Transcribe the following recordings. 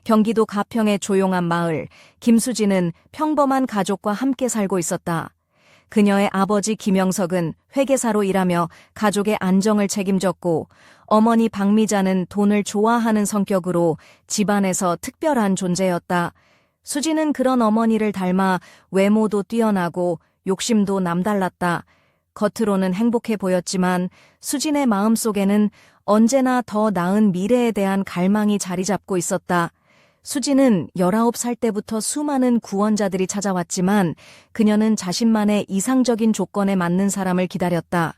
경기도 가평의 조용한 마을, 김수진은 평범한 가족과 함께 살고 있었다. 그녀의 아버지 김영석은 회계사로 일하며 가족의 안정을 책임졌고, 어머니 박미자는 돈을 좋아하는 성격으로 집안에서 특별한 존재였다. 수진은 그런 어머니를 닮아 외모도 뛰어나고 욕심도 남달랐다. 겉으로는 행복해 보였지만 수진의 마음속에는 언제나 더 나은 미래에 대한 갈망이 자리 잡고 있었다. 수진은 19살 때부터 수많은 구원자들이 찾아왔지만 그녀는 자신만의 이상적인 조건에 맞는 사람을 기다렸다.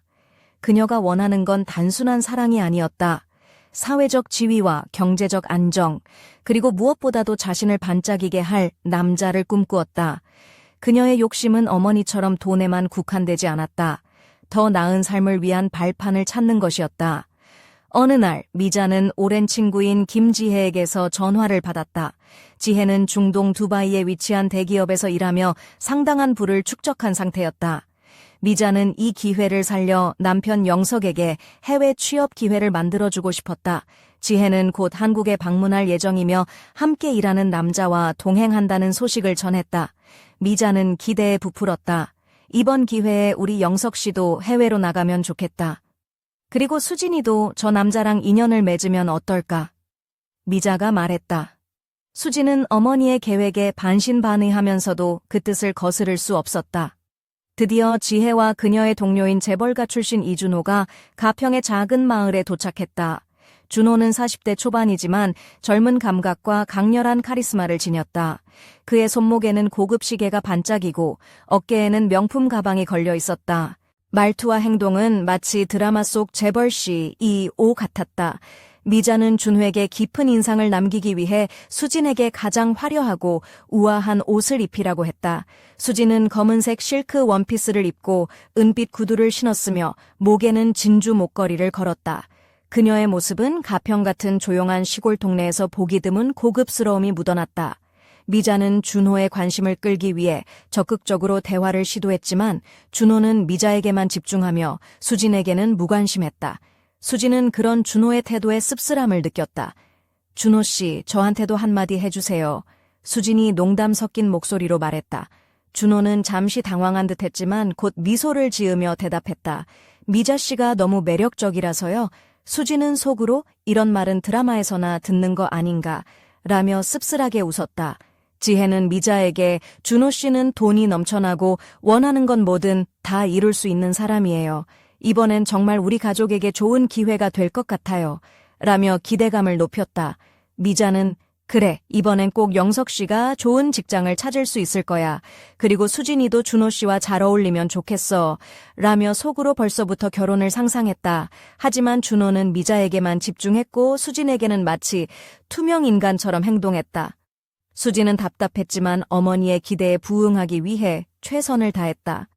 그녀가 원하는 건 단순한 사랑이 아니었다. 사회적 지위와 경제적 안정, 그리고 무엇보다도 자신을 반짝이게 할 남자를 꿈꾸었다. 그녀의 욕심은 어머니처럼 돈에만 국한되지 않았다. 더 나은 삶을 위한 발판을 찾는 것이었다. 어느 날 미자는 오랜 친구인 김지혜에게서 전화를 받았다. 지혜는 중동 두바이에 위치한 대기업에서 일하며 상당한 부를 축적한 상태였다. 미자는 이 기회를 살려 남편 영석에게 해외 취업 기회를 만들어주고 싶었다. 지혜는 곧 한국에 방문할 예정이며 함께 일하는 남자와 동행한다는 소식을 전했다. 미자는 기대에 부풀었다. 이번 기회에 우리 영석 씨도 해외로 나가면 좋겠다. 그리고 수진이도 저 남자랑 인연을 맺으면 어떨까? 미자가 말했다. 수진은 어머니의 계획에 반신반의하면서도 그 뜻을 거스를 수 없었다. 드디어 지혜와 그녀의 동료인 재벌가 출신 이준호가 가평의 작은 마을에 도착했다. 준호는 40대 초반이지만 젊은 감각과 강렬한 카리스마를 지녔다. 그의 손목에는 고급 시계가 반짝이고 어깨에는 명품 가방이 걸려 있었다. 말투와 행동은 마치 드라마 속 재벌 CEO 같았다. 미자는 준호에게 깊은 인상을 남기기 위해 수진에게 가장 화려하고 우아한 옷을 입히라고 했다. 수진은 검은색 실크 원피스를 입고 은빛 구두를 신었으며 목에는 진주 목걸이를 걸었다. 그녀의 모습은 가평 같은 조용한 시골 동네에서 보기 드문 고급스러움이 묻어났다. 미자는 준호의 관심을 끌기 위해 적극적으로 대화를 시도했지만 준호는 미자에게만 집중하며 수진에게는 무관심했다. 수진은 그런 준호의 태도에 씁쓸함을 느꼈다. 준호 씨, 저한테도 한마디 해주세요. 수진이 농담 섞인 목소리로 말했다. 준호는 잠시 당황한 듯했지만 곧 미소를 지으며 대답했다. 미자 씨가 너무 매력적이라서요. 수진은 속으로 이런 말은 드라마에서나 듣는 거 아닌가 라며 씁쓸하게 웃었다. 지혜는 미자에게 준호 씨는 돈이 넘쳐나고 원하는 건 뭐든 다 이룰 수 있는 사람이에요. 이번엔 정말 우리 가족에게 좋은 기회가 될 것 같아요. 라며 기대감을 높였다. 미자는 그래, 이번엔 꼭 영석 씨가 좋은 직장을 찾을 수 있을 거야. 그리고 수진이도 준호 씨와 잘 어울리면 좋겠어. 라며 속으로 벌써부터 결혼을 상상했다. 하지만 준호는 미자에게만 집중했고 수진에게는 마치 투명 인간처럼 행동했다. 수진은 답답했지만 어머니의 기대에 부응하기 위해 최선을 다했다.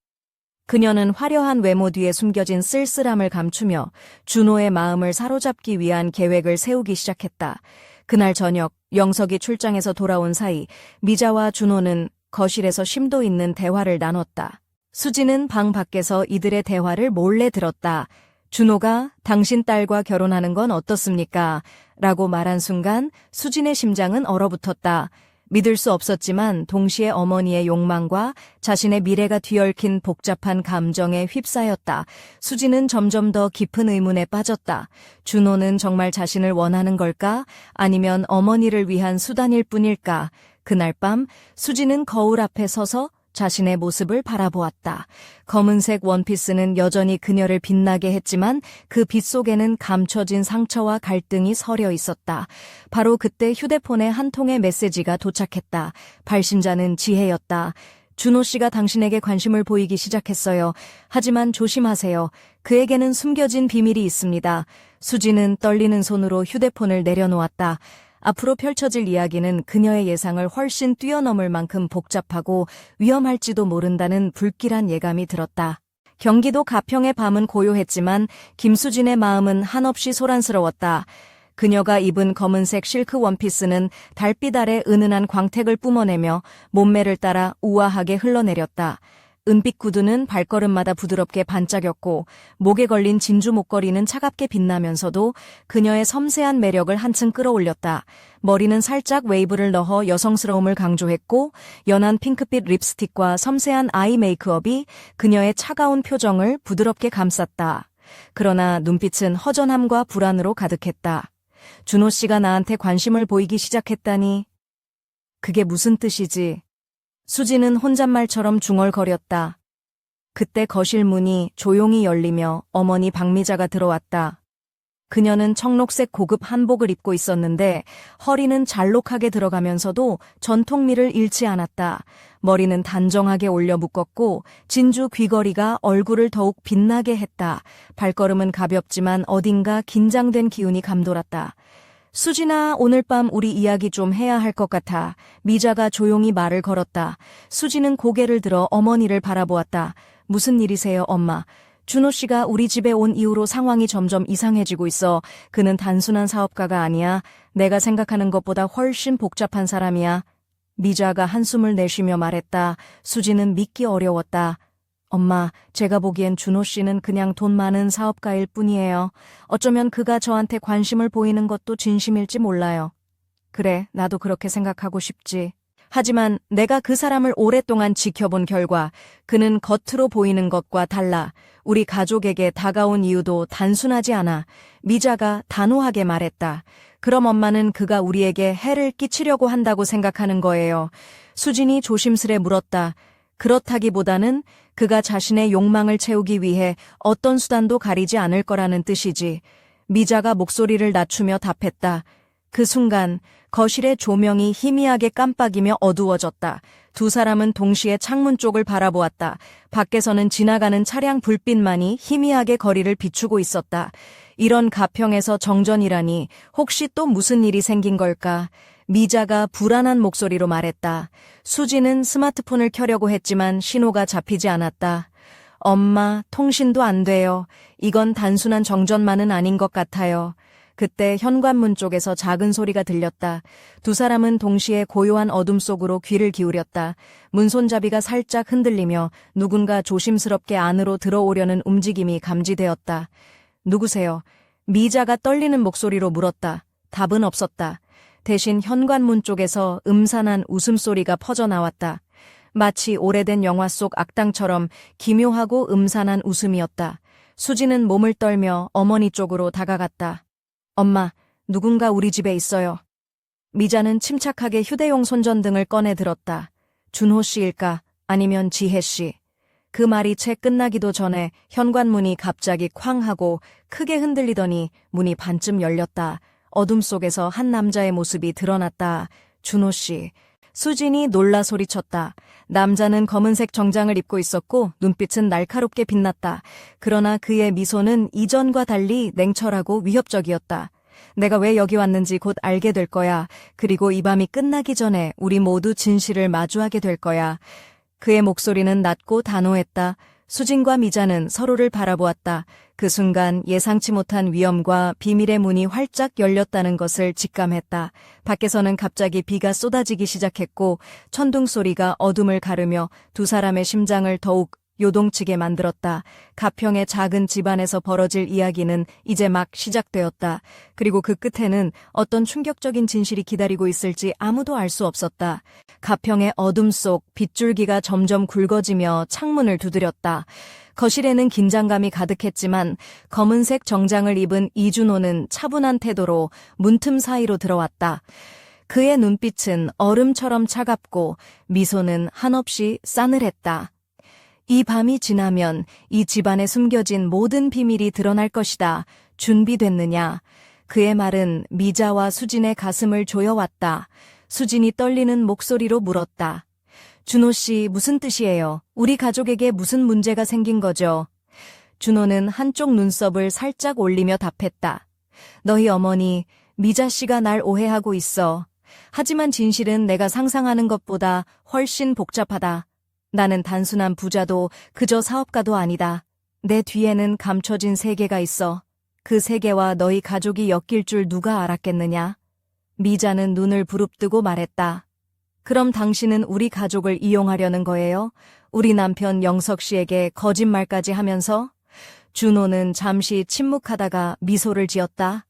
그녀는 화려한 외모 뒤에 숨겨진 쓸쓸함을 감추며 준호의 마음을 사로잡기 위한 계획을 세우기 시작했다. 그날 저녁 영석이 출장에서 돌아온 사이 미자와 준호는 거실에서 심도 있는 대화를 나눴다. 수진은 방 밖에서 이들의 대화를 몰래 들었다. 준호가 당신 딸과 결혼하는 건 어떻습니까? 라고 말한 순간 수진의 심장은 얼어붙었다. 믿을 수 없었지만 동시에 어머니의 욕망과 자신의 미래가 뒤얽힌 복잡한 감정에 휩싸였다. 수진은 점점 더 깊은 의문에 빠졌다. 준호는 정말 자신을 원하는 걸까? 아니면 어머니를 위한 수단일 뿐일까? 그날 밤 수진은 거울 앞에 서서 자신의 모습을 바라보았다. 검은색 원피스는 여전히 그녀를 빛나게 했지만 그 빛 속에는 감춰진 상처와 갈등이 서려 있었다. 바로 그때 휴대폰에 한 통의 메시지가 도착했다. 발신자는 지혜였다. 준호 씨가 당신에게 관심을 보이기 시작했어요. 하지만 조심하세요. 그에게는 숨겨진 비밀이 있습니다. 수진은 떨리는 손으로 휴대폰을 내려놓았다. 앞으로 펼쳐질 이야기는 그녀의 예상을 훨씬 뛰어넘을 만큼 복잡하고 위험할지도 모른다는 불길한 예감이 들었다. 경기도 가평의 밤은 고요했지만 김수진의 마음은 한없이 소란스러웠다. 그녀가 입은 검은색 실크 원피스는 달빛 아래 은은한 광택을 뿜어내며 몸매를 따라 우아하게 흘러내렸다. 은빛 구두는 발걸음마다 부드럽게 반짝였고 목에 걸린 진주 목걸이는 차갑게 빛나면서도 그녀의 섬세한 매력을 한층 끌어올렸다. 머리는 살짝 웨이브를 넣어 여성스러움을 강조했고 연한 핑크빛 립스틱과 섬세한 아이 메이크업이 그녀의 차가운 표정을 부드럽게 감쌌다. 그러나 눈빛은 허전함과 불안으로 가득했다. 준호 씨가 나한테 관심을 보이기 시작했다니. 그게 무슨 뜻이지? 수지는 혼잣말처럼 중얼거렸다. 그때 거실 문이 조용히 열리며 어머니 박미자가 들어왔다. 그녀는 청록색 고급 한복을 입고 있었는데 허리는 잘록하게 들어가면서도 전통미를 잃지 않았다. 머리는 단정하게 올려 묶었고 진주 귀걸이가 얼굴을 더욱 빛나게 했다. 발걸음은 가볍지만 어딘가 긴장된 기운이 감돌았다. 수진아, 오늘 밤 우리 이야기 좀 해야 할 것 같아. 미자가 조용히 말을 걸었다. 수진은 고개를 들어 어머니를 바라보았다. 무슨 일이세요, 엄마? 준호 씨가 우리 집에 온 이후로 상황이 점점 이상해지고 있어. 그는 단순한 사업가가 아니야. 내가 생각하는 것보다 훨씬 복잡한 사람이야. 미자가 한숨을 내쉬며 말했다. 수진은 믿기 어려웠다. 엄마, 제가 보기엔 준호 씨는 그냥 돈 많은 사업가일 뿐이에요. 어쩌면 그가 저한테 관심을 보이는 것도 진심일지 몰라요. 그래, 나도 그렇게 생각하고 싶지. 하지만 내가 그 사람을 오랫동안 지켜본 결과 그는 겉으로 보이는 것과 달라. 우리 가족에게 다가온 이유도 단순하지 않아. 미자가 단호하게 말했다. 그럼 엄마는 그가 우리에게 해를 끼치려고 한다고 생각하는 거예요. 수진이 조심스레 물었다. 그렇다기보다는 그가 자신의 욕망을 채우기 위해 어떤 수단도 가리지 않을 거라는 뜻이지. 미자가 목소리를 낮추며 답했다. 그 순간 거실의 조명이 희미하게 깜빡이며 어두워졌다. 두 사람은 동시에 창문 쪽을 바라보았다. 밖에서는 지나가는 차량 불빛만이 희미하게 거리를 비추고 있었다. 이런 가평에서 정전이라니 혹시 또 무슨 일이 생긴 걸까? 미자가 불안한 목소리로 말했다. 수지는 스마트폰을 켜려고 했지만 신호가 잡히지 않았다. 엄마, 통신도 안 돼요. 이건 단순한 정전만은 아닌 것 같아요. 그때 현관문 쪽에서 작은 소리가 들렸다. 두 사람은 동시에 고요한 어둠 속으로 귀를 기울였다. 문손잡이가 살짝 흔들리며 누군가 조심스럽게 안으로 들어오려는 움직임이 감지되었다. 누구세요? 미자가 떨리는 목소리로 물었다. 답은 없었다. 대신 현관문 쪽에서 음산한 웃음소리가 퍼져나왔다. 마치 오래된 영화 속 악당처럼 기묘하고 음산한 웃음이었다. 수지는 몸을 떨며 어머니 쪽으로 다가갔다. 엄마, 누군가 우리 집에 있어요. 미자는 침착하게 휴대용 손전등을 꺼내 들었다. 준호 씨일까? 아니면 지혜 씨? 그 말이 채 끝나기도 전에 현관문이 갑자기 쾅 하고 크게 흔들리더니 문이 반쯤 열렸다. 어둠 속에서 한 남자의 모습이 드러났다. 준호 씨. 수진이 놀라 소리쳤다. 남자는 검은색 정장을 입고 있었고 눈빛은 날카롭게 빛났다. 그러나 그의 미소는 이전과 달리 냉철하고 위협적이었다. 내가 왜 여기 왔는지 곧 알게 될 거야. 그리고 이 밤이 끝나기 전에 우리 모두 진실을 마주하게 될 거야. 그의 목소리는 낮고 단호했다. 수진과 미자는 서로를 바라보았다. 그 순간 예상치 못한 위험과 비밀의 문이 활짝 열렸다는 것을 직감했다. 밖에서는 갑자기 비가 쏟아지기 시작했고 천둥 소리가 어둠을 가르며 두 사람의 심장을 더욱 요동치게 만들었다. 가평의 작은 집안에서 벌어질 이야기는 이제 막 시작되었다. 그리고 그 끝에는 어떤 충격적인 진실이 기다리고 있을지 아무도 알 수 없었다. 가평의 어둠 속 빗줄기가 점점 굵어지며 창문을 두드렸다. 거실에는 긴장감이 가득했지만 검은색 정장을 입은 이준호는 차분한 태도로 문틈 사이로 들어왔다. 그의 눈빛은 얼음처럼 차갑고 미소는 한없이 싸늘했다. 이 밤이 지나면 이 집안에 숨겨진 모든 비밀이 드러날 것이다. 준비됐느냐? 그의 말은 미자와 수진의 가슴을 조여왔다. 수진이 떨리는 목소리로 물었다. 준호 씨, 무슨 뜻이에요? 우리 가족에게 무슨 문제가 생긴 거죠? 준호는 한쪽 눈썹을 살짝 올리며 답했다. 너희 어머니, 미자 씨가 날 오해하고 있어. 하지만 진실은 내가 상상하는 것보다 훨씬 복잡하다. 나는 단순한 부자도 그저 사업가도 아니다. 내 뒤에는 감춰진 세계가 있어. 그 세계와 너희 가족이 엮일 줄 누가 알았겠느냐? 미자는 눈을 부릅뜨고 말했다. 그럼 당신은 우리 가족을 이용하려는 거예요? 우리 남편 영석 씨에게 거짓말까지 하면서? 준호는 잠시 침묵하다가 미소를 지었다.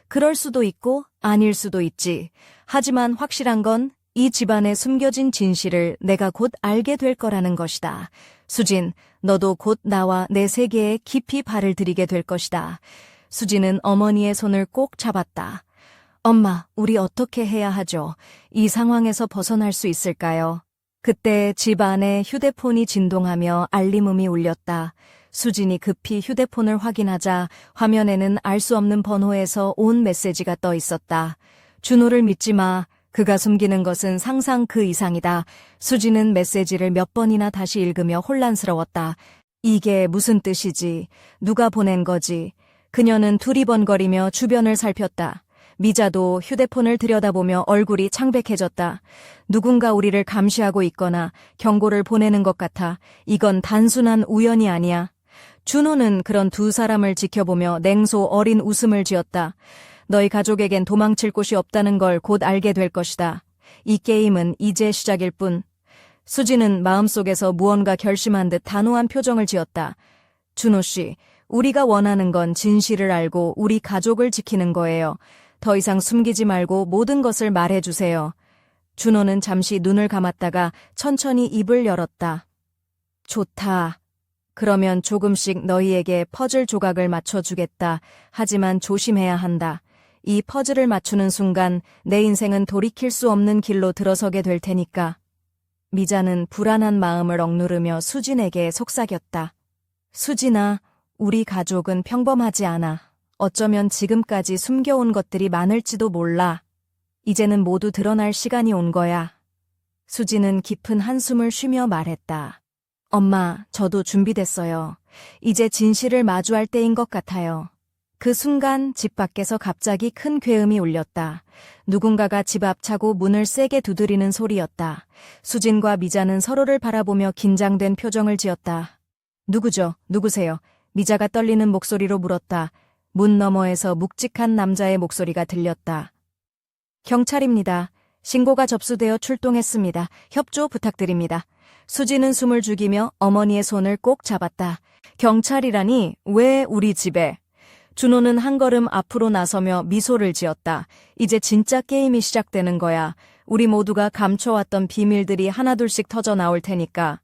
그럴 수도 있고 아닐 수도 있지. 하지만 확실한 건 이 집안에 숨겨진 진실을 내가 곧 알게 될 거라는 것이다. 수진, 너도 곧 나와 내 세계에 깊이 발을 들이게 될 것이다. 수진은 어머니의 손을 꼭 잡았다. 엄마, 우리 어떻게 해야 하죠? 이 상황에서 벗어날 수 있을까요? 그때 집 안에 휴대폰이 진동하며 알림음이 울렸다. 수진이 급히 휴대폰을 확인하자 화면에는 알 수 없는 번호에서 온 메시지가 떠 있었다. 준호를 믿지 마. 그가 숨기는 것은 상상 그 이상이다. 수진은 메시지를 몇 번이나 다시 읽으며 혼란스러웠다. 이게 무슨 뜻이지? 누가 보낸 거지? 그녀는 두리번거리며 주변을 살폈다. 미자도 휴대폰을 들여다보며 얼굴이 창백해졌다. 누군가 우리를 감시하고 있거나 경고를 보내는 것 같아. 이건 단순한 우연이 아니야. 준호는 그런 두 사람을 지켜보며 냉소 어린 웃음을 지었다. 너희 가족에겐 도망칠 곳이 없다는 걸 곧 알게 될 것이다. 이 게임은 이제 시작일 뿐. 수지는 마음속에서 무언가 결심한 듯 단호한 표정을 지었다. 준호 씨, 우리가 원하는 건 진실을 알고 우리 가족을 지키는 거예요. 더 이상 숨기지 말고 모든 것을 말해주세요. 준호는 잠시 눈을 감았다가 천천히 입을 열었다. 좋다. 그러면 조금씩 너희에게 퍼즐 조각을 맞춰주겠다. 하지만 조심해야 한다. 이 퍼즐을 맞추는 순간 내 인생은 돌이킬 수 없는 길로 들어서게 될 테니까. 미자는 불안한 마음을 억누르며 수진에게 속삭였다. 수진아, 우리 가족은 평범하지 않아. 어쩌면 지금까지 숨겨온 것들이 많을지도 몰라. 이제는 모두 드러날 시간이 온 거야. 수진은 깊은 한숨을 쉬며 말했다. 엄마, 저도 준비됐어요. 이제 진실을 마주할 때인 것 같아요. 그 순간 집 밖에서 갑자기 큰 괴음이 울렸다. 누군가가 집 앞 차고 문을 세게 두드리는 소리였다. 수진과 미자는 서로를 바라보며 긴장된 표정을 지었다. 누구죠? 누구세요? 미자가 떨리는 목소리로 물었다. 문 너머에서 묵직한 남자의 목소리가 들렸다. 경찰입니다. 신고가 접수되어 출동했습니다. 협조 부탁드립니다. 수지는 숨을 죽이며 어머니의 손을 꼭 잡았다. 경찰이라니? 왜 우리 집에? 준호는 한 걸음 앞으로 나서며 미소를 지었다. 이제 진짜 게임이 시작되는 거야. 우리 모두가 감춰왔던 비밀들이 하나둘씩 터져 나올 테니까.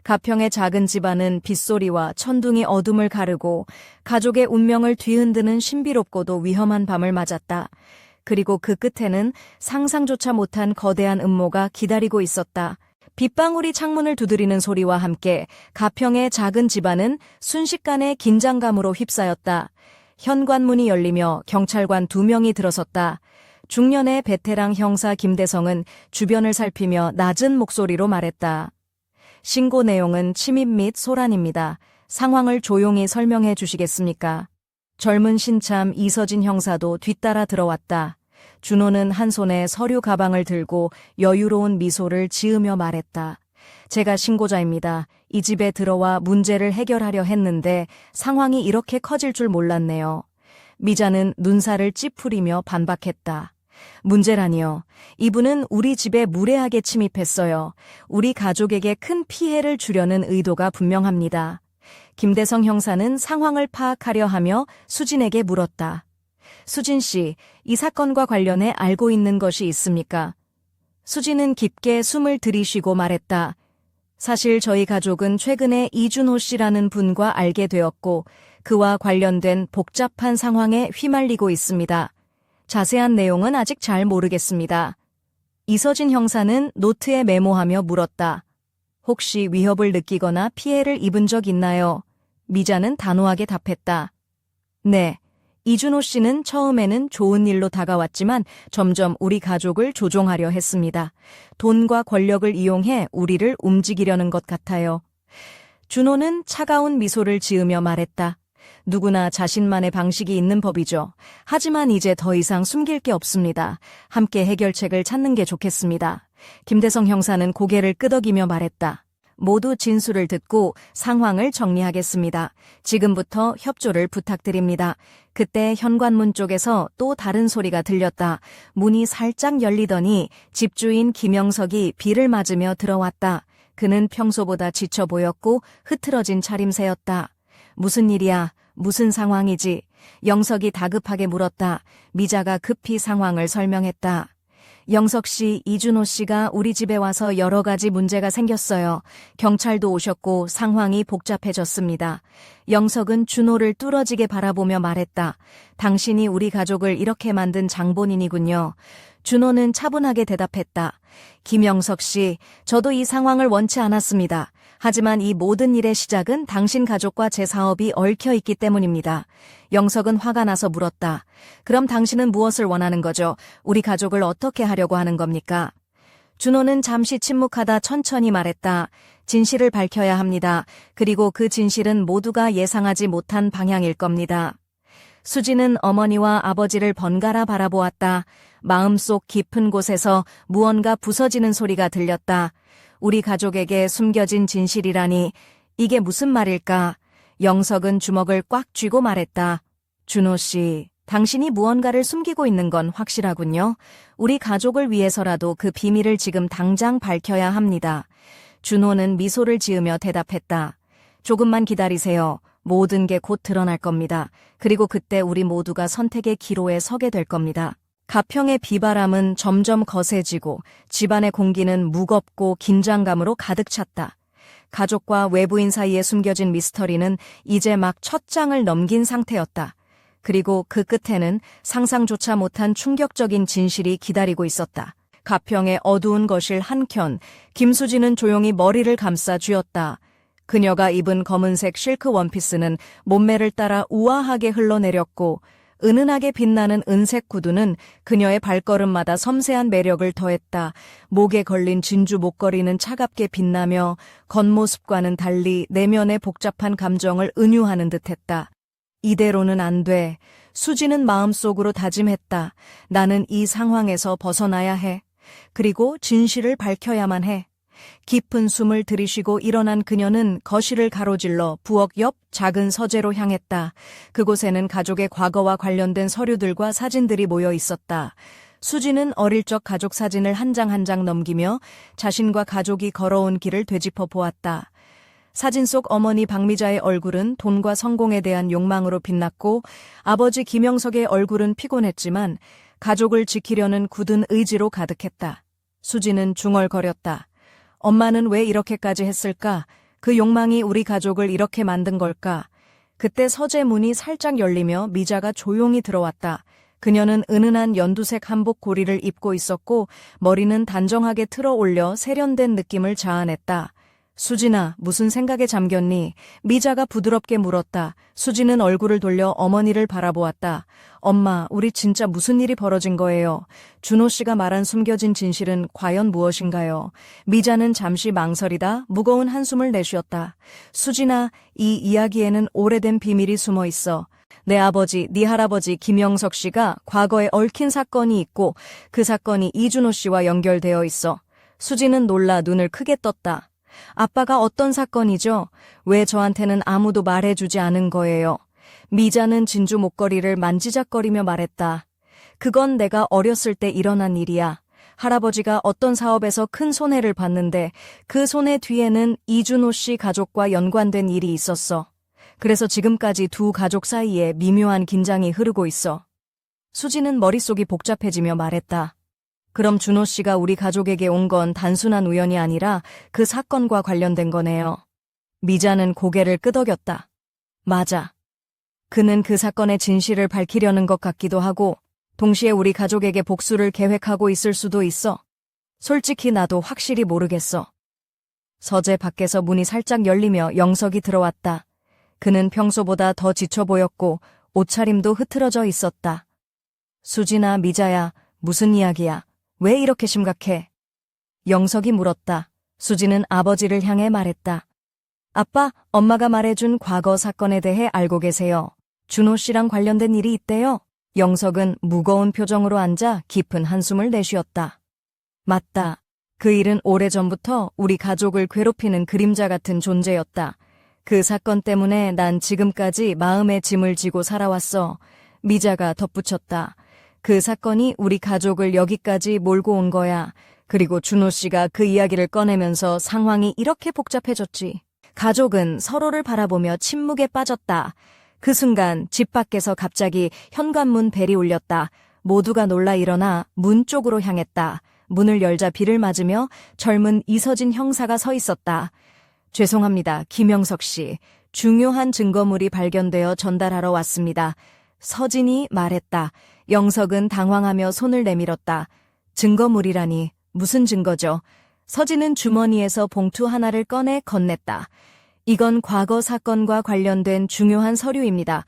가평의 작은 집안은 빗소리와 천둥이 어둠을 가르고 가족의 운명을 뒤흔드는 신비롭고도 위험한 밤을 맞았다. 그리고 그 끝에는 상상조차 못한 거대한 음모가 기다리고 있었다. 빗방울이 창문을 두드리는 소리와 함께 가평의 작은 집안은 순식간에 긴장감으로 휩싸였다. 현관문이 열리며 경찰관 2명이 들어섰다. 중년의 베테랑 형사 김대성은 주변을 살피며 낮은 목소리로 말했다. 신고 내용은 침입 및 소란입니다. 상황을 조용히 설명해 주시겠습니까? 젊은 신참 이서진 형사도 뒤따라 들어왔다. 준호는 한 손에 서류 가방을 들고 여유로운 미소를 지으며 말했다. 제가 신고자입니다. 이 집에 들어와 문제를 해결하려 했는데 상황이 이렇게 커질 줄 몰랐네요. 미자는 눈살을 찌푸리며 반박했다. 문제라니요. 이분은 우리 집에 무례하게 침입했어요. 우리 가족에게 큰 피해를 주려는 의도가 분명합니다. 김대성 형사는 상황을 파악하려 하며 수진에게 물었다. 수진 씨, 이 사건과 관련해 알고 있는 것이 있습니까? 수진은 깊게 숨을 들이쉬고 말했다. 사실 저희 가족은 최근에 이준호 씨라는 분과 알게 되었고 그와 관련된 복잡한 상황에 휘말리고 있습니다. 자세한 내용은 아직 잘 모르겠습니다. 이서진 형사는 노트에 메모하며 물었다. 혹시 위협을 느끼거나 피해를 입은 적 있나요? 미자는 단호하게 답했다. 네. 이준호 씨는 처음에는 좋은 일로 다가왔지만 점점 우리 가족을 조종하려 했습니다. 돈과 권력을 이용해 우리를 움직이려는 것 같아요. 준호는 차가운 미소를 지으며 말했다. 누구나 자신만의 방식이 있는 법이죠. 하지만 이제 더 이상 숨길 게 없습니다. 함께 해결책을 찾는 게 좋겠습니다. 김대성 형사는 고개를 끄덕이며 말했다. 모두 진술을 듣고 상황을 정리하겠습니다. 지금부터 협조를 부탁드립니다. 그때 현관문 쪽에서 또 다른 소리가 들렸다. 문이 살짝 열리더니 집주인 김영석이 비를 맞으며 들어왔다. 그는 평소보다 지쳐 보였고 흐트러진 차림새였다. 무슨 일이야? 무슨 상황이지? 영석이 다급하게 물었다. 미자가 급히 상황을 설명했다. 영석 씨, 이준호 씨가 우리 집에 와서 여러 가지 문제가 생겼어요. 경찰도 오셨고 상황이 복잡해졌습니다. 영석은 준호를 뚫어지게 바라보며 말했다. 당신이 우리 가족을 이렇게 만든 장본인이군요. 준호는 차분하게 대답했다. 김영석 씨, 저도 이 상황을 원치 않았습니다. 하지만 이 모든 일의 시작은 당신 가족과 제 사업이 얽혀 있기 때문입니다. 영석은 화가 나서 물었다. 그럼 당신은 무엇을 원하는 거죠? 우리 가족을 어떻게 하려고 하는 겁니까? 준호는 잠시 침묵하다 천천히 말했다. 진실을 밝혀야 합니다. 그리고 그 진실은 모두가 예상하지 못한 방향일 겁니다. 수지는 어머니와 아버지를 번갈아 바라보았다. 마음속 깊은 곳에서 무언가 부서지는 소리가 들렸다. 우리 가족에게 숨겨진 진실이라니 이게 무슨 말일까? 영석은 주먹을 꽉 쥐고 말했다. 준호 씨, 당신이 무언가를 숨기고 있는 건 확실하군요. 우리 가족을 위해서라도 그 비밀을 지금 당장 밝혀야 합니다. 준호는 미소를 지으며 대답했다. 조금만 기다리세요. 모든 게 곧 드러날 겁니다. 그리고 그때 우리 모두가 선택의 기로에 서게 될 겁니다. 가평의 비바람은 점점 거세지고 집안의 공기는 무겁고 긴장감으로 가득 찼다. 가족과 외부인 사이에 숨겨진 미스터리는 이제 막 첫 장을 넘긴 상태였다. 그리고 그 끝에는 상상조차 못한 충격적인 진실이 기다리고 있었다. 가평의 어두운 거실 한켠, 김수지는 조용히 머리를 감싸 쥐었다. 그녀가 입은 검은색 실크 원피스는 몸매를 따라 우아하게 흘러내렸고 은은하게 빛나는 은색 구두는 그녀의 발걸음마다 섬세한 매력을 더했다. 목에 걸린 진주 목걸이는 차갑게 빛나며 겉모습과는 달리 내면의 복잡한 감정을 은유하는 듯했다. 이대로는 안 돼. 수지는 마음속으로 다짐했다. 나는 이 상황에서 벗어나야 해. 그리고 진실을 밝혀야만 해. 깊은 숨을 들이쉬고 일어난 그녀는 거실을 가로질러 부엌 옆 작은 서재로 향했다. 그곳에는 가족의 과거와 관련된 서류들과 사진들이 모여 있었다. 수지는 어릴 적 가족 사진을 한 장 한 장 넘기며 자신과 가족이 걸어온 길을 되짚어 보았다. 사진 속 어머니 박미자의 얼굴은 돈과 성공에 대한 욕망으로 빛났고 아버지 김영석의 얼굴은 피곤했지만 가족을 지키려는 굳은 의지로 가득했다. 수지는 중얼거렸다. 엄마는 왜 이렇게까지 했을까? 그 욕망이 우리 가족을 이렇게 만든 걸까? 그때 서재 문이 살짝 열리며 미자가 조용히 들어왔다. 그녀는 은은한 연두색 한복 고리를 입고 있었고 머리는 단정하게 틀어 올려 세련된 느낌을 자아냈다. 수진아, 무슨 생각에 잠겼니? 미자가 부드럽게 물었다. 수진은 얼굴을 돌려 어머니를 바라보았다. 엄마, 우리 진짜 무슨 일이 벌어진 거예요? 준호 씨가 말한 숨겨진 진실은 과연 무엇인가요? 미자는 잠시 망설이다 무거운 한숨을 내쉬었다. 수진아, 이 이야기에는 오래된 비밀이 숨어 있어. 내 아버지, 네 할아버지 김영석 씨가 과거에 얽힌 사건이 있고 그 사건이 이준호 씨와 연결되어 있어. 수진은 놀라 눈을 크게 떴다. 아빠가 어떤 사건이죠? 왜 저한테는 아무도 말해주지 않은 거예요? 미자는 진주 목걸이를 만지작거리며 말했다. 그건 내가 어렸을 때 일어난 일이야. 할아버지가 어떤 사업에서 큰 손해를 봤는데 그 손해 뒤에는 이준호 씨 가족과 연관된 일이 있었어. 그래서 지금까지 두 가족 사이에 미묘한 긴장이 흐르고 있어. 수지는 머릿속이 복잡해지며 말했다. 그럼 준호 씨가 우리 가족에게 온 건 단순한 우연이 아니라 그 사건과 관련된 거네요. 미자는 고개를 끄덕였다. 맞아. 그는 그 사건의 진실을 밝히려는 것 같기도 하고 동시에 우리 가족에게 복수를 계획하고 있을 수도 있어. 솔직히 나도 확실히 모르겠어. 서재 밖에서 문이 살짝 열리며 영석이 들어왔다. 그는 평소보다 더 지쳐 보였고 옷차림도 흐트러져 있었다. 수지나 미자야, 무슨 이야기야? 왜 이렇게 심각해? 영석이 물었다. 수지는 아버지를 향해 말했다. 아빠, 엄마가 말해준 과거 사건에 대해 알고 계세요. 준호 씨랑 관련된 일이 있대요. 영석은 무거운 표정으로 앉아 깊은 한숨을 내쉬었다. 맞다. 그 일은 오래전부터 우리 가족을 괴롭히는 그림자 같은 존재였다. 그 사건 때문에 난 지금까지 마음의 짐을 지고 살아왔어. 미자가 덧붙였다. 그 사건이 우리 가족을 여기까지 몰고 온 거야. 그리고 준호 씨가 그 이야기를 꺼내면서 상황이 이렇게 복잡해졌지. 가족은 서로를 바라보며 침묵에 빠졌다. 그 순간 집 밖에서 갑자기 현관문 벨이 울렸다. 모두가 놀라 일어나 문 쪽으로 향했다. 문을 열자 비를 맞으며 젊은 이서진 형사가 서 있었다. 죄송합니다, 김영석 씨. 중요한 증거물이 발견되어 전달하러 왔습니다. 서진이 말했다. 영석은 당황하며 손을 내밀었다. 증거물이라니 무슨 증거죠? 서진은 주머니에서 봉투 하나를 꺼내 건넸다. 이건 과거 사건과 관련된 중요한 서류입니다.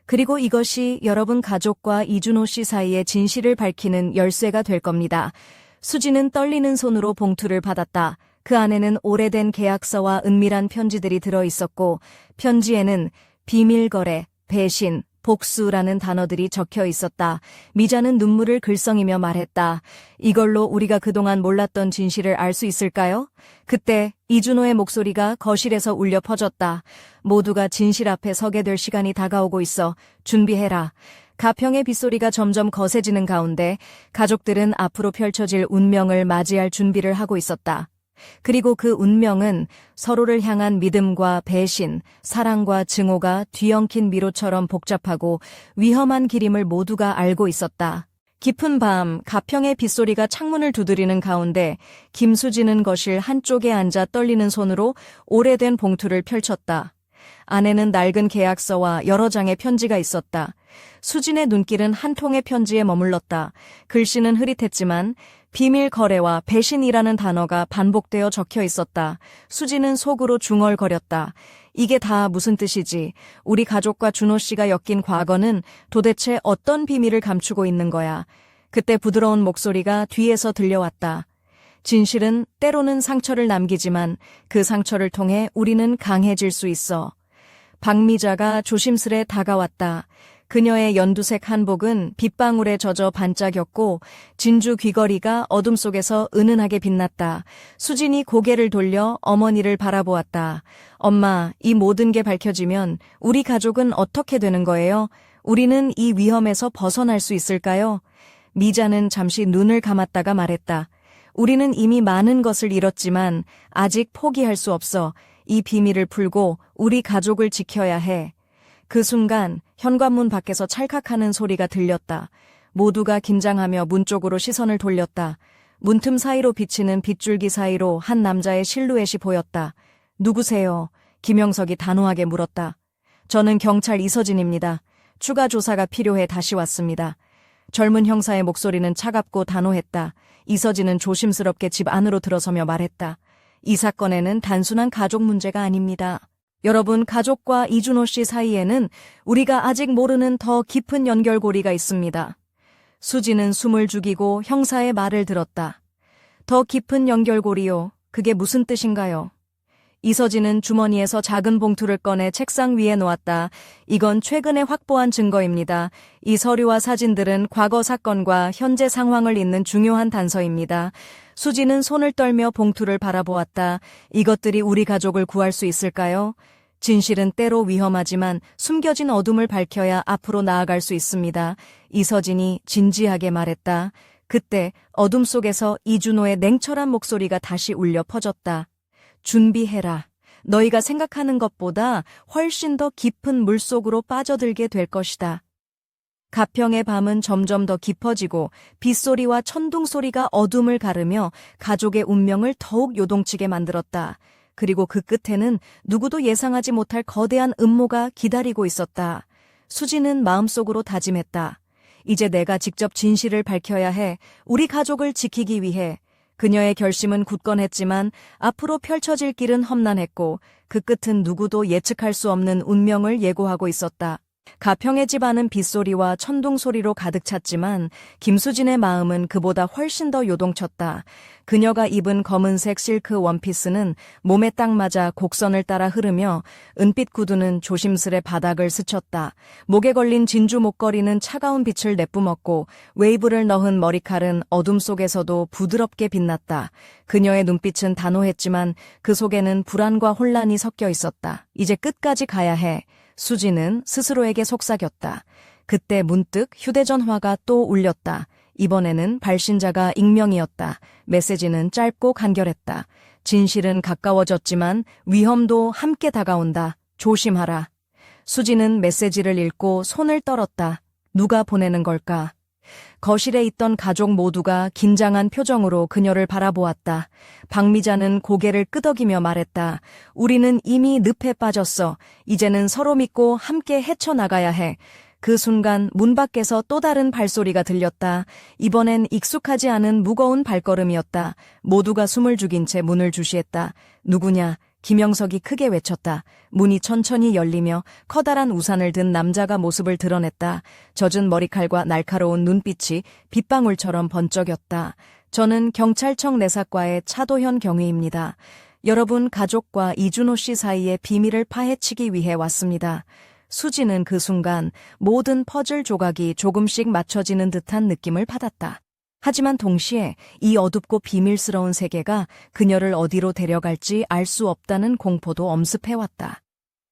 그리고 이것이 여러분 가족과 이준호 씨 사이의 진실을 밝히는 열쇠가 될 겁니다. 수지는 떨리는 손으로 봉투를 받았다. 그 안에는 오래된 계약서와 은밀한 편지들이 들어있었고 편지에는 비밀거래, 배신, 복수라는 단어들이 적혀 있었다. 미자는 눈물을 글썽이며 말했다. 이걸로 우리가 그동안 몰랐던 진실을 알 수 있을까요? 그때 이준호의 목소리가 거실에서 울려 퍼졌다. 모두가 진실 앞에 서게 될 시간이 다가오고 있어. 준비해라. 가평의 빗소리가 점점 거세지는 가운데 가족들은 앞으로 펼쳐질 운명을 맞이할 준비를 하고 있었다. 그리고 그 운명은 서로를 향한 믿음과 배신, 사랑과 증오가 뒤엉킨 미로처럼 복잡하고 위험한 길임을 모두가 알고 있었다. 깊은 밤 가평의 빗소리가 창문을 두드리는 가운데 김수지는 거실 한쪽에 앉아 떨리는 손으로 오래된 봉투를 펼쳤다. 안에는 낡은 계약서와 여러 장의 편지가 있었다. 수진의 눈길은 한 통의 편지에 머물렀다. 글씨는 흐릿했지만 비밀 거래와 배신이라는 단어가 반복되어 적혀 있었다. 수지는 속으로 중얼거렸다. 이게 다 무슨 뜻이지? 우리 가족과 준호 씨가 엮인 과거는 도대체 어떤 비밀을 감추고 있는 거야? 그때 부드러운 목소리가 뒤에서 들려왔다. 진실은 때로는 상처를 남기지만 그 상처를 통해 우리는 강해질 수 있어. 박미자가 조심스레 다가왔다. 그녀의 연두색 한복은 빗방울에 젖어 반짝였고 진주 귀걸이가 어둠 속에서 은은하게 빛났다. 수진이 고개를 돌려 어머니를 바라보았다. 엄마, 이 모든 게 밝혀지면 우리 가족은 어떻게 되는 거예요? 우리는 이 위험에서 벗어날 수 있을까요? 미자는 잠시 눈을 감았다가 말했다. 우리는 이미 많은 것을 잃었지만 아직 포기할 수 없어. 이 비밀을 풀고 우리 가족을 지켜야 해. 그 순간 현관문 밖에서 찰칵하는 소리가 들렸다. 모두가 긴장하며 문 쪽으로 시선을 돌렸다. 문틈 사이로 비치는 빗줄기 사이로 한 남자의 실루엣이 보였다. 누구세요? 김영석이 단호하게 물었다. 저는 경찰 이서진입니다. 추가 조사가 필요해 다시 왔습니다. 젊은 형사의 목소리는 차갑고 단호했다. 이서진은 조심스럽게 집 안으로 들어서며 말했다. 이 사건에는 단순한 가족 문제가 아닙니다. 여러분, 가족과 이준호 씨 사이에는 우리가 아직 모르는 더 깊은 연결고리가 있습니다. 수지는 숨을 죽이고 형사의 말을 들었다. 더 깊은 연결고리요. 그게 무슨 뜻인가요? 이서진은 주머니에서 작은 봉투를 꺼내 책상 위에 놓았다. 이건 최근에 확보한 증거입니다. 이 서류와 사진들은 과거 사건과 현재 상황을 잇는 중요한 단서입니다. 수지는 손을 떨며 봉투를 바라보았다. 이것들이 우리 가족을 구할 수 있을까요? 진실은 때로 위험하지만 숨겨진 어둠을 밝혀야 앞으로 나아갈 수 있습니다. 이서진이 진지하게 말했다. 그때 어둠 속에서 이준호의 냉철한 목소리가 다시 울려 퍼졌다. 준비해라. 너희가 생각하는 것보다 훨씬 더 깊은 물속으로 빠져들게 될 것이다. 가평의 밤은 점점 더 깊어지고 빗소리와 천둥소리가 어둠을 가르며 가족의 운명을 더욱 요동치게 만들었다. 그리고 그 끝에는 누구도 예상하지 못할 거대한 음모가 기다리고 있었다. 수지는 마음속으로 다짐했다. 이제 내가 직접 진실을 밝혀야 해. 우리 가족을 지키기 위해. 그녀의 결심은 굳건했지만 앞으로 펼쳐질 길은 험난했고 그 끝은 누구도 예측할 수 없는 운명을 예고하고 있었다. 가평의 집 안은 빗소리와 천둥 소리로 가득 찼지만 김수진의 마음은 그보다 훨씬 더 요동쳤다. 그녀가 입은 검은색 실크 원피스는 몸에 딱 맞아 곡선을 따라 흐르며 은빛 구두는 조심스레 바닥을 스쳤다. 목에 걸린 진주 목걸이는 차가운 빛을 내뿜었고 웨이브를 넣은 머리칼은 어둠 속에서도 부드럽게 빛났다. 그녀의 눈빛은 단호했지만 그 속에는 불안과 혼란이 섞여 있었다. 이제 끝까지 가야 해. 수지는 스스로에게 속삭였다. 그때 문득 휴대전화가 또 울렸다. 이번에는 발신자가 익명이었다. 메시지는 짧고 간결했다. 진실은 가까워졌지만 위험도 함께 다가온다. 조심하라. 수지는 메시지를 읽고 손을 떨었다. 누가 보내는 걸까? 거실에 있던 가족 모두가 긴장한 표정으로 그녀를 바라보았다. 박미자는 고개를 끄덕이며 말했다. 우리는 이미 늪에 빠졌어. 이제는 서로 믿고 함께 헤쳐나가야 해. 그 순간 문 밖에서 또 다른 발소리가 들렸다. 이번엔 익숙하지 않은 무거운 발걸음이었다. 모두가 숨을 죽인 채 문을 주시했다. 누구냐? 김영석이 크게 외쳤다. 문이 천천히 열리며 커다란 우산을 든 남자가 모습을 드러냈다. 젖은 머리칼과 날카로운 눈빛이 빗방울처럼 번쩍였다. 저는 경찰청 내사과의 차도현 경위입니다. 여러분 가족과 이준호 씨 사이의 비밀을 파헤치기 위해 왔습니다. 수지는 그 순간 모든 퍼즐 조각이 조금씩 맞춰지는 듯한 느낌을 받았다. 하지만 동시에 이 어둡고 비밀스러운 세계가 그녀를 어디로 데려갈지 알 수 없다는 공포도 엄습해왔다.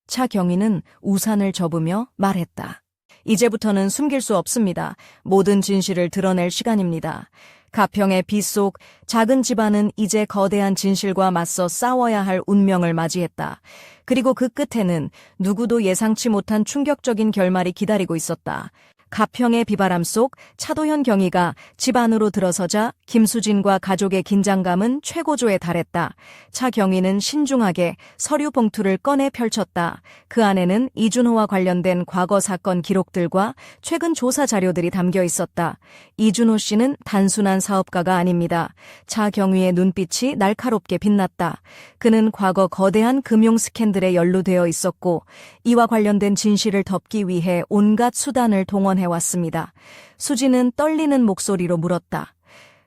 차경희는 우산을 접으며 말했다. 이제부터는 숨길 수 없습니다. 모든 진실을 드러낼 시간입니다. 가평의 빗속 작은 집안은 이제 거대한 진실과 맞서 싸워야 할 운명을 맞이했다. 그리고 그 끝에는 누구도 예상치 못한 충격적인 결말이 기다리고 있었다. 가평의 비바람 속 차도현 경위가 집 안으로 들어서자 김수진과 가족의 긴장감은 최고조에 달했다. 차 경위는 신중하게 서류 봉투를 꺼내 펼쳤다. 그 안에는 이준호와 관련된 과거 사건 기록들과 최근 조사 자료들이 담겨 있었다. 이준호 씨는 단순한 사업가가 아닙니다. 차 경위의 눈빛이 날카롭게 빛났다. 그는 과거 거대한 금융 스캔들에 연루되어 있었고 이와 관련된 진실을 덮기 위해 온갖 수단을 동원해왔습니다. 수지는 떨리는 목소리로 물었다.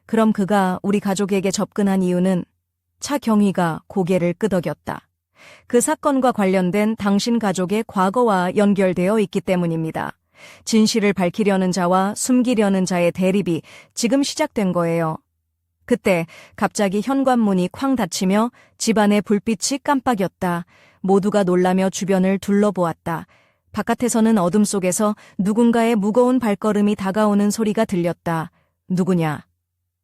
그럼 그가 우리 가족에게 접근한 이유는? 차경희가 고개를 끄덕였다. 그 사건과 관련된 당신 가족의 과거와 연결되어 있기 때문입니다. 진실을 밝히려는 자와 숨기려는 자의 대립이 지금 시작된 거예요. 그때 갑자기 현관문이 쾅 닫히며 집안의 불빛이 깜빡였다. 모두가 놀라며 주변을 둘러보았다. 바깥에서는 어둠 속에서 누군가의 무거운 발걸음이 다가오는 소리가 들렸다. 누구냐?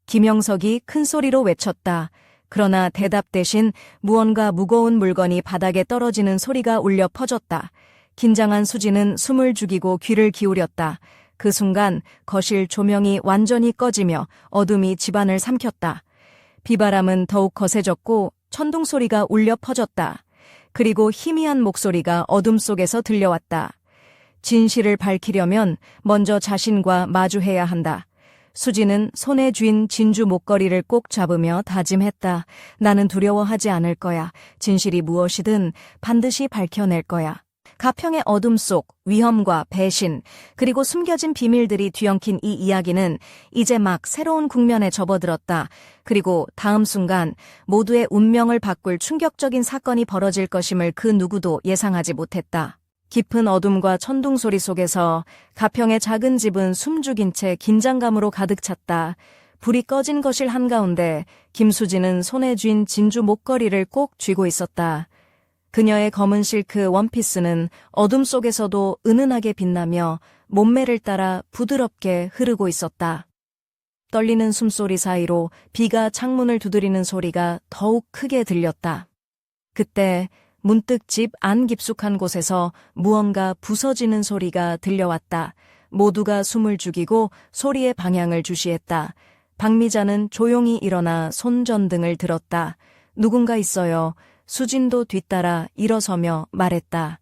김영석이 큰 소리로 외쳤다. 그러나 대답 대신 무언가 무거운 물건이 바닥에 떨어지는 소리가 울려 퍼졌다. 긴장한 수지는 숨을 죽이고 귀를 기울였다. 그 순간 거실 조명이 완전히 꺼지며 어둠이 집안을 삼켰다. 비바람은 더욱 거세졌고 천둥 소리가 울려 퍼졌다. 그리고 희미한 목소리가 어둠 속에서 들려왔다. 진실을 밝히려면 먼저 자신과 마주해야 한다. 수지는 손에 쥔 진주 목걸이를 꼭 잡으며 다짐했다. 나는 두려워하지 않을 거야. 진실이 무엇이든 반드시 밝혀낼 거야. 가평의 어둠 속 위험과 배신, 그리고 숨겨진 비밀들이 뒤엉킨 이 이야기는 이제 막 새로운 국면에 접어들었다. 그리고 다음 순간 모두의 운명을 바꿀 충격적인 사건이 벌어질 것임을 그 누구도 예상하지 못했다. 깊은 어둠과 천둥 소리 속에서 가평의 작은 집은 숨죽인 채 긴장감으로 가득 찼다. 불이 꺼진 거실 한가운데 김수지는 손에 쥔 진주 목걸이를 꼭 쥐고 있었다. 그녀의 검은 실크 원피스는 어둠 속에서도 은은하게 빛나며 몸매를 따라 부드럽게 흐르고 있었다. 떨리는 숨소리 사이로 비가 창문을 두드리는 소리가 더욱 크게 들렸다. 그때 문득 집 안 깊숙한 곳에서 무언가 부서지는 소리가 들려왔다. 모두가 숨을 죽이고 소리의 방향을 주시했다. 박미자는 조용히 일어나 손전등을 들었다. 누군가 있어요. 수진도 뒤따라 일어서며 말했다.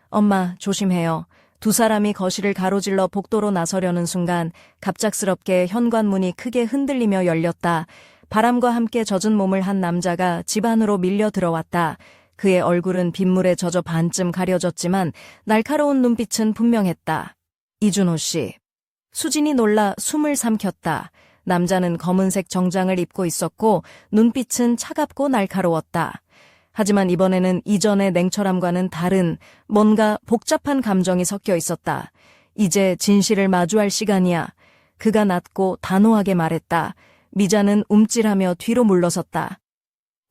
엄마, 조심해요. 두 사람이 거실을 가로질러 복도로 나서려는 순간 갑작스럽게 현관문이 크게 흔들리며 열렸다. 바람과 함께 젖은 몸을 한 남자가 집 안으로 밀려 들어왔다. 그의 얼굴은 빗물에 젖어 반쯤 가려졌지만 날카로운 눈빛은 분명했다. 이준호 씨. 수진이 놀라 숨을 삼켰다. 남자는 검은색 정장을 입고 있었고 눈빛은 차갑고 날카로웠다. 하지만 이번에는 이전의 냉철함과는 다른 뭔가 복잡한 감정이 섞여 있었다. 이제 진실을 마주할 시간이야. 그가 낮고 단호하게 말했다. 미자는 움찔하며 뒤로 물러섰다.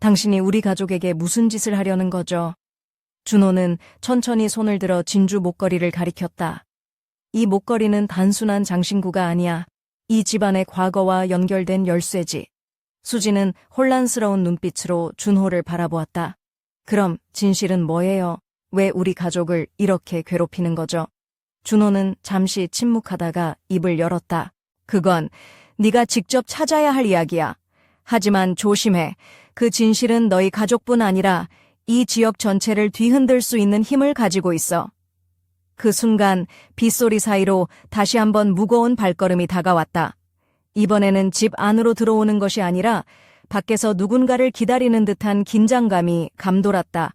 당신이 우리 가족에게 무슨 짓을 하려는 거죠? 준호는 천천히 손을 들어 진주 목걸이를 가리켰다. 이 목걸이는 단순한 장신구가 아니야. 이 집안의 과거와 연결된 열쇠지. 수지는 혼란스러운 눈빛으로 준호를 바라보았다. 그럼 진실은 뭐예요? 왜 우리 가족을 이렇게 괴롭히는 거죠? 준호는 잠시 침묵하다가 입을 열었다. 그건 네가 직접 찾아야 할 이야기야. 하지만 조심해. 그 진실은 너희 가족뿐 아니라 이 지역 전체를 뒤흔들 수 있는 힘을 가지고 있어. 그 순간 빗소리 사이로 다시 한번 무거운 발걸음이 다가왔다. 이번에는 집 안으로 들어오는 것이 아니라 밖에서 누군가를 기다리는 듯한 긴장감이 감돌았다.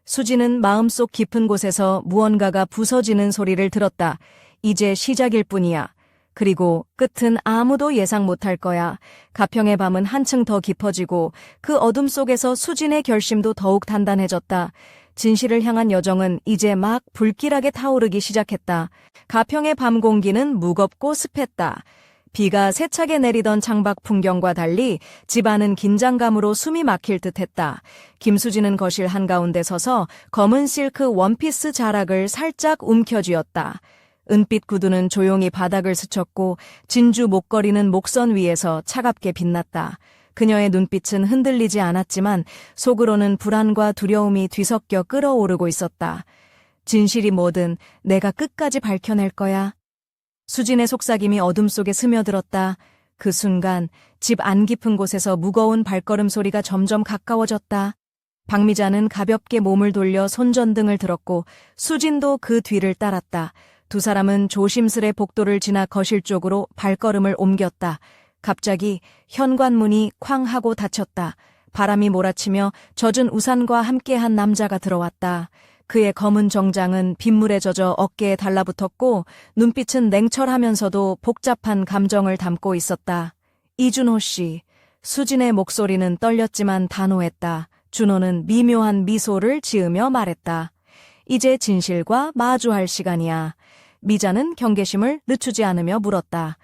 수지는 마음속 깊은 곳에서 무언가가 부서지는 소리를 들었다. 이제 시작일 뿐이야. 그리고 끝은 아무도 예상 못할 거야. 가평의 밤은 한층 더 깊어지고 그 어둠 속에서 수진의 결심도 더욱 단단해졌다. 진실을 향한 여정은 이제 막 불길하게 타오르기 시작했다. 가평의 밤 공기는 무겁고 습했다. 비가 세차게 내리던 창밖 풍경과 달리 집안은 긴장감으로 숨이 막힐 듯했다. 김수진은 거실 한가운데 서서 검은 실크 원피스 자락을 살짝 움켜쥐었다. 은빛 구두는 조용히 바닥을 스쳤고 진주 목걸이는 목선 위에서 차갑게 빛났다. 그녀의 눈빛은 흔들리지 않았지만 속으로는 불안과 두려움이 뒤섞여 끓어오르고 있었다. 진실이 뭐든 내가 끝까지 밝혀낼 거야. 수진의 속삭임이 어둠 속에 스며들었다. 그 순간 집 안 깊은 곳에서 무거운 발걸음 소리가 점점 가까워졌다. 박미자는 가볍게 몸을 돌려 손전등을 들었고 수진도 그 뒤를 따랐다. 두 사람은 조심스레 복도를 지나 거실 쪽으로 발걸음을 옮겼다. 갑자기 현관문이 쾅 하고 닫혔다. 바람이 몰아치며 젖은 우산과 함께한 남자가 들어왔다. 그의 검은 정장은 빗물에 젖어 어깨에 달라붙었고 눈빛은 냉철하면서도 복잡한 감정을 담고 있었다. 이준호 씨. 수진의 목소리는 떨렸지만 단호했다. 준호는 미묘한 미소를 지으며 말했다. 이제 진실과 마주할 시간이야. 미자는 경계심을 늦추지 않으며 물었다.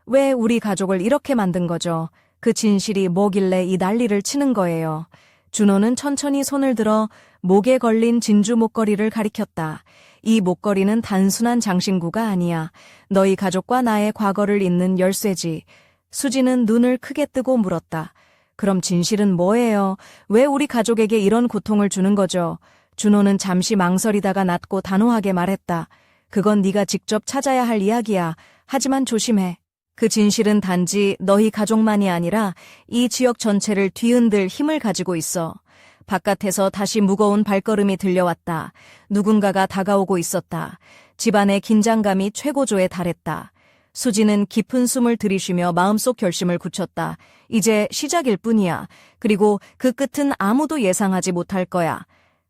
왜 우리 가족을 이렇게 만든 거죠? 그 진실이 뭐길래 이 난리를 치는 거예요? 준호는 천천히 손을 들어 목에 걸린 진주 목걸이를 가리켰다. 이 목걸이는 단순한 장신구가 아니야. 너희 가족과 나의 과거를 잇는 열쇠지. 수지는 눈을 크게 뜨고 물었다. 그럼 진실은 뭐예요? 왜 우리 가족에게 이런 고통을 주는 거죠? 준호는 잠시 망설이다가 낮고 단호하게 말했다. 그건 네가 직접 찾아야 할 이야기야. 하지만 조심해. 그 진실은 단지 너희 가족만이 아니라 이 지역 전체를 뒤흔들 힘을 가지고 있어. 바깥에서 다시 무거운 발걸음이 들려왔다. 누군가가 다가오고 있었다. 집안의 긴장감이 최고조에 달했다. 수지는 깊은 숨을 들이쉬며 마음속 결심을 굳혔다. 이제 시작일 뿐이야. 그리고 그 끝은 아무도 예상하지 못할 거야.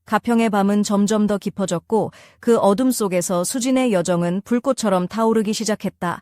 가평의 밤은 점점 더 깊어졌고 그 어둠 속에서 수진의 여정은 불꽃처럼 타오르기 시작했다.